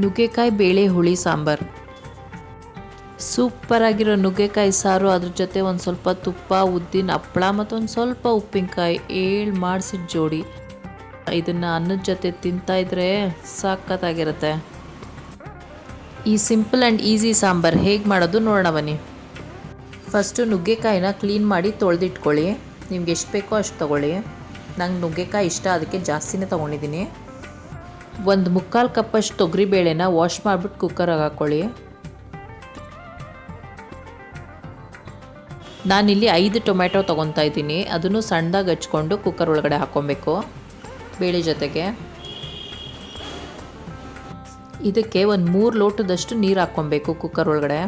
ನುಗ್ಗೆಕಾಯಿ ಬೇಳೆ ಹುಳಿ ಸಾಂಬಾರು. ಸೂಪರಾಗಿರೋ ನುಗ್ಗೆಕಾಯಿ ಸಾರು, ಅದ್ರ ಜೊತೆ ಒಂದು ಸ್ವಲ್ಪ ತುಪ್ಪ, ಉದ್ದಿನ ಹಪ್ಪಳ ಮತ್ತು ಒಂದು ಸ್ವಲ್ಪ ಉಪ್ಪಿನಕಾಯಿ ಮಾಡಿಸಿದ ಜೋಡಿ. ಇದನ್ನು ಅನ್ನದ ಜೊತೆ ತಿಂತಾಯಿದ್ರೆ ಸಖತ್ತಾಗಿರುತ್ತೆ. ಈ ಸಿಂಪಲ್ ಆ್ಯಂಡ್ ಈಸಿ ಸಾಂಬಾರು ಹೇಗೆ ಮಾಡೋದು ನೋಡೋಣ ಬನ್ನಿ. ಫಸ್ಟು ನುಗ್ಗೆಕಾಯಿನ ಕ್ಲೀನ್ ಮಾಡಿ ತೊಳೆದಿಟ್ಕೊಳ್ಳಿ. ನಿಮ್ಗೆ ಎಷ್ಟು ಬೇಕೋ ಅಷ್ಟು ತೊಗೊಳ್ಳಿ. ನಂಗೆ ನುಗ್ಗೆಕಾಯಿ ಇಷ್ಟ, ಅದಕ್ಕೆ ಜಾಸ್ತಿನೇ ತೊಗೊಂಡಿದ್ದೀನಿ. ಒಂದು 3/4 ಕಪ್ಪಷ್ಟು ತೊಗರಿಬೇಳೆನ ವಾಶ್ ಮಾಡಿಬಿಟ್ಟು ಕುಕ್ಕರಾಗೆ ಹಾಕ್ಕೊಳ್ಳಿ. ನಾನಿಲ್ಲಿ 5 ಟೊಮೆಟೊ ತೊಗೊತಾ ಇದ್ದೀನಿ. ಅದನ್ನು ಸಣ್ಣದಾಗಿ ಹಚ್ಕೊಂಡು ಕುಕ್ಕರ್ ಒಳಗಡೆ ಹಾಕ್ಕೊಬೇಕು ಬೇಳೆ ಜೊತೆಗೆ. ಇದಕ್ಕೆ ಒಂದು 3 ಲೋಟದಷ್ಟು ನೀರು ಹಾಕ್ಕೊಬೇಕು ಕುಕ್ಕರ್ ಒಳಗಡೆ.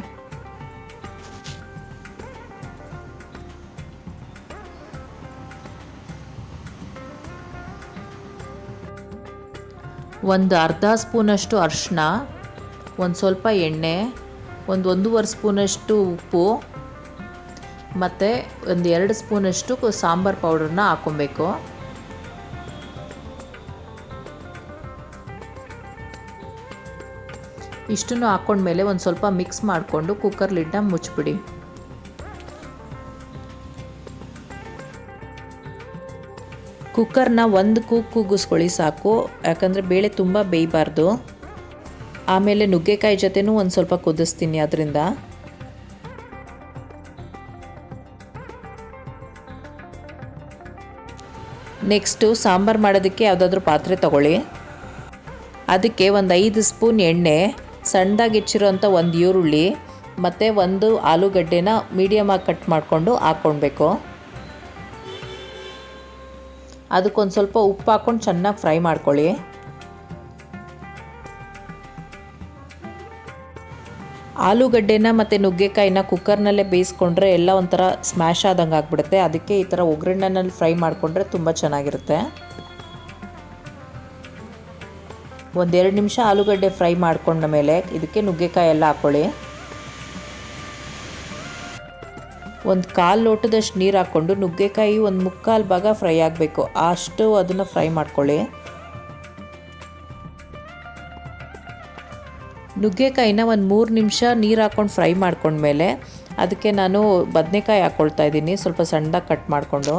ಒಂದು ಅರ್ಧ ಸ್ಪೂನಷ್ಟು ಅರಿಶಿನ, ಒಂದು ಸ್ವಲ್ಪ ಎಣ್ಣೆ, ಒಂದು 1.5 ಸ್ಪೂನಷ್ಟು ಉಪ್ಪು ಮತ್ತು ಒಂದು 2 ಸ್ಪೂನಷ್ಟು ಸಾಂಬಾರು ಪೌಡ್ರನ್ನ ಹಾಕ್ಕೊಬೇಕು. ಇಷ್ಟನ್ನು ಹಾಕ್ಕೊಂಡ್ಮೇಲೆ ಒಂದು ಸ್ವಲ್ಪ ಮಿಕ್ಸ್ ಮಾಡಿಕೊಂಡು ಕುಕ್ಕರ್ ಲಿಡ್ನ ಮುಚ್ಚಿಬಿಡಿ. ಕುಕ್ಕರ್ನ ಒಂದು ಕೂಗಿಸ್ಕೊಳ್ಳಿ ಸಾಕು, ಯಾಕಂದರೆ ಬೇಳೆ ತುಂಬ ಬೇಯಬಾರ್ದು. ಆಮೇಲೆ ನುಗ್ಗೆಕಾಯಿ ಜೊತೆನೂ ಒಂದು ಸ್ವಲ್ಪ ಕುದಿಸ್ತೀನಿ ಅದರಿಂದ. ನೆಕ್ಸ್ಟು ಸಾಂಬಾರು ಮಾಡೋದಕ್ಕೆ ಯಾವುದಾದ್ರೂ ಪಾತ್ರೆ ತಗೊಳ್ಳಿ. ಅದಕ್ಕೆ ಒಂದು 5 ಸ್ಪೂನ್ ಎಣ್ಣೆ, ಸಣ್ಣದಾಗಿ ಹೆಚ್ಚಿರೋಂಥ ಒಂದು ಈರುಳ್ಳಿ ಮತ್ತು ಒಂದು ಆಲೂಗಡ್ಡೆನ ಮೀಡಿಯಮಾಗಿ ಕಟ್ ಮಾಡಿಕೊಂಡು ಹಾಕ್ಕೊಳ್ಬೇಕು. ಅದಕ್ಕೊಂದು ಸ್ವಲ್ಪ ಉಪ್ಪು ಹಾಕ್ಕೊಂಡು ಚೆನ್ನಾಗಿ ಫ್ರೈ ಮಾಡ್ಕೊಳ್ಳಿ. ಆಲೂಗಡ್ಡೆನ ಮತ್ತು ನುಗ್ಗೆಕಾಯಿನ ಕುಕ್ಕರ್ನಲ್ಲೇ ಬೇಯಿಸ್ಕೊಂಡ್ರೆ ಎಲ್ಲ ಒಂಥರ ಸ್ಮ್ಯಾಶ್ ಆದಂಗೆ ಆಗಿಬಿಡುತ್ತೆ. ಅದಕ್ಕೆ ಈ ಥರ ಒಗ್ಗರಣೆನಲ್ಲಿ ಫ್ರೈ ಮಾಡಿಕೊಂಡ್ರೆ ತುಂಬ ಚೆನ್ನಾಗಿರುತ್ತೆ. ಒಂದು 2 ನಿಮಿಷ ಆಲೂಗಡ್ಡೆ ಫ್ರೈ ಮಾಡ್ಕೊಂಡ ಮೇಲೆ ಇದಕ್ಕೆ ನುಗ್ಗೆಕಾಯಿ ಎಲ್ಲ ಹಾಕ್ಕೊಳ್ಳಿ. ಒಂದು 1/4 ಲೋಟದಷ್ಟು ನೀರು ಹಾಕ್ಕೊಂಡು ನುಗ್ಗೆಕಾಯಿ ಒಂದು 3/4 ಭಾಗ ಫ್ರೈ ಆಗಬೇಕು, ಅಷ್ಟು ಅದನ್ನು ಫ್ರೈ ಮಾಡ್ಕೊಳ್ಳಿ. ನುಗ್ಗೆಕಾಯಿನ ಒಂದು 3 ನಿಮಿಷ ನೀರು ಹಾಕ್ಕೊಂಡು ಫ್ರೈ ಮಾಡ್ಕೊಂಡ್ಮೇಲೆ ಅದಕ್ಕೆ ನಾನು ಬದನೆಕಾಯಿ ಹಾಕ್ಕೊಳ್ತಾ ಇದ್ದೀನಿ, ಸ್ವಲ್ಪ ಸಣ್ಣದಾಗಿ ಕಟ್ ಮಾಡಿಕೊಂಡು.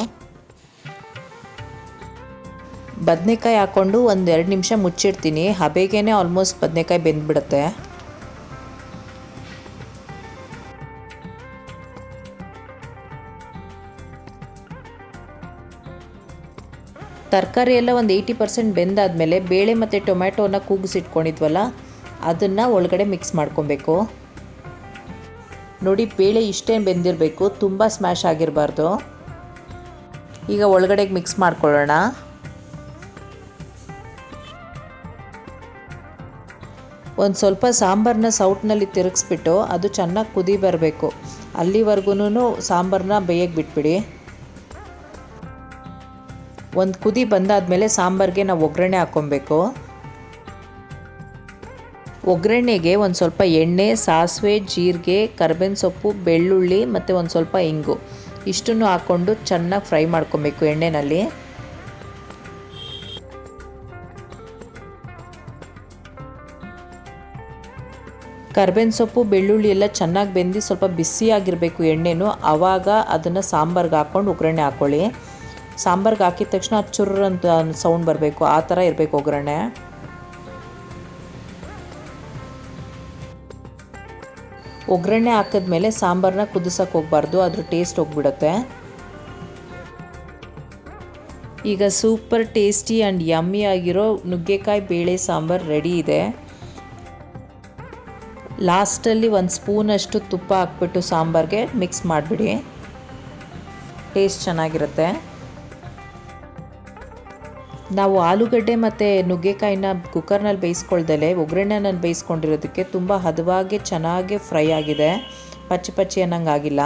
ಬದನೆಕಾಯಿ ಹಾಕ್ಕೊಂಡು ಒಂದು 2 ನಿಮಿಷ ಮುಚ್ಚಿಡ್ತೀನಿ. ಹಬೆಗೇ ಆಲ್ಮೋಸ್ಟ್ ಬದನೆಕಾಯಿ ಬೆಂದ್ಬಿಡುತ್ತೆ. ತರಕಾರಿ ಎಲ್ಲ ಒಂದು 80% ಬೆಂದಾದಮೇಲೆ ಬೇಳೆ ಮತ್ತು ಟೊಮ್ಯಾಟೋನ ಕೂಗಿಸಿಟ್ಕೊಂಡಿದ್ವಲ್ಲ ಅದನ್ನು ಒಳಗಡೆ ಮಿಕ್ಸ್ ಮಾಡ್ಕೊಬೇಕು. ನೋಡಿ, ಬೇಳೆ ಇಷ್ಟೇನು ಬೆಂದಿರಬೇಕು, ತುಂಬ ಸ್ಮ್ಯಾಶ್ ಆಗಿರಬಾರ್ದು. ಈಗ ಒಳಗಡೆಗೆ ಮಿಕ್ಸ್ ಮಾಡ್ಕೊಳ್ಳೋಣ. ಒಂದು ಸ್ವಲ್ಪ ಸಾಂಬಾರನ್ನ ಸೌಟ್ನಲ್ಲಿ ತಿರುಗಿಸ್ಬಿಟ್ಟು ಅದು ಚೆನ್ನಾಗಿ ಕುದಿ ಬರಬೇಕು. ಅಲ್ಲಿವರೆಗೂ ಸಾಂಬಾರನ್ನ ಬೇಯಕ್ಕೆ ಬಿಟ್ಬಿಡಿ. ಒಂದು ಕುದಿ ಬಂದಾದಮೇಲೆ ಸಾಂಬಾರಿಗೆ ನಾವು ಒಗ್ಗರಣೆ ಹಾಕ್ಕೊಬೇಕು. ಒಗ್ಗರಣೆಗೆ ಒಂದು ಸ್ವಲ್ಪ ಎಣ್ಣೆ, ಸಾಸಿವೆ, ಜೀರಿಗೆ, ಕರಿಬೇವಿನ ಸೊಪ್ಪು, ಬೆಳ್ಳುಳ್ಳಿ ಮತ್ತು ಒಂದು ಸ್ವಲ್ಪ ಇಂಗು ಇಷ್ಟನ್ನು ಹಾಕ್ಕೊಂಡು ಚೆನ್ನಾಗಿ ಫ್ರೈ ಮಾಡ್ಕೊಬೇಕು ಎಣ್ಣೆಯಲ್ಲಿ. ಕರಿಬೇವಿನ ಸೊಪ್ಪು, ಬೆಳ್ಳುಳ್ಳಿ ಎಲ್ಲ ಚೆನ್ನಾಗಿ ಬೆಂದು ಸ್ವಲ್ಪ ಬಿಸಿಯಾಗಿರಬೇಕು ಎಣ್ಣೆನೂ. ಆವಾಗ ಅದನ್ನು ಸಾಂಬಾರ್ಗೆ ಹಾಕ್ಕೊಂಡು ಒಗ್ಗರಣೆ ಹಾಕ್ಕೊಳ್ಳಿ. ಸಾಂಬಾರ್ಗೆ ಹಾಕಿದ ತಕ್ಷಣ ಚುರ್ರ್ ಅಂತ ಸೌಂಡ್ ಬರಬೇಕು, ಆ ಥರ ಇರಬೇಕು ಒಗ್ಗರಣೆ. ಒಗ್ಗರಣೆ ಹಾಕಿದ್ಮೇಲೆ ಸಾಂಬಾರನ್ನ ಕುದಿಸೋಕೆ ಹೋಗಬಾರ್ದು, ಅದ್ರ ಟೇಸ್ಟ್ ಹೋಗ್ಬಿಡುತ್ತೆ. ಈಗ ಸೂಪರ್ ಟೇಸ್ಟಿ ಆ್ಯಂಡ್ ಯಮ್ಮಿ ಆಗಿರೋ ನುಗ್ಗೆಕಾಯಿ ಬೇಳೆ ಸಾಂಬಾರು ರೆಡಿ ಇದೆ. ಲಾಸ್ಟಲ್ಲಿ ಒಂದು ಸ್ಪೂನಷ್ಟು ತುಪ್ಪ ಹಾಕ್ಬಿಟ್ಟು ಸಾಂಬಾರಿಗೆ ಮಿಕ್ಸ್ ಮಾಡಿಬಿಡಿ, ಟೇಸ್ಟ್ ಚೆನ್ನಾಗಿರುತ್ತೆ. ನಾವು ಆಲೂಗಡ್ಡೆ ಮತ್ತು ನುಗ್ಗೆಕಾಯಿನ ಕುಕ್ಕರ್ನಲ್ಲಿ ಬೇಯಿಸ್ಕೊಳ್ದಲೆ ಒಗ್ಗರಣೆನಲ್ಲಿ ಬೇಯಿಸ್ಕೊಂಡಿರೋದಕ್ಕೆ ತುಂಬ ಹದವಾಗಿ ಚೆನ್ನಾಗಿ ಫ್ರೈ ಆಗಿದೆ, ಪಚ್ಚಿ ಅನ್ನಂಗೆ ಆಗಿಲ್ಲ.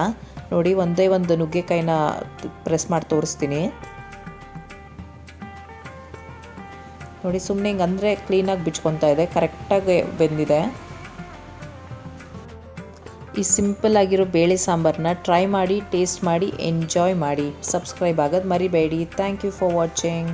ನೋಡಿ, ಒಂದೇ ಒಂದು ನುಗ್ಗೆಕಾಯಿನ ಪ್ರೆಸ್ ಮಾಡಿ ತೋರಿಸ್ತೀನಿ. ನೋಡಿ, ಸುಮ್ಮನೆ ಹಿಂಗೆ ಅಂದರೆ ಕ್ಲೀನಾಗಿ ಬಿಚ್ಕೊತಾ ಇದೆ, ಕರೆಕ್ಟಾಗಿ ಬೆಂದಿದೆ. ಈ ಸಿಂಪಲ್ ಆಗಿರೋ ಬೇಳೆ ಸಾಂಬಾರನ್ನ ಟ್ರೈ ಮಾಡಿ, ಟೇಸ್ಟ್ ಮಾಡಿ, ಎಂಜಾಯ್ ಮಾಡಿ. ಸಬ್ಸ್ಕ್ರೈಬ್ ಆಗೋದು ಮರಿಬೇಡಿ. Thank you for watching.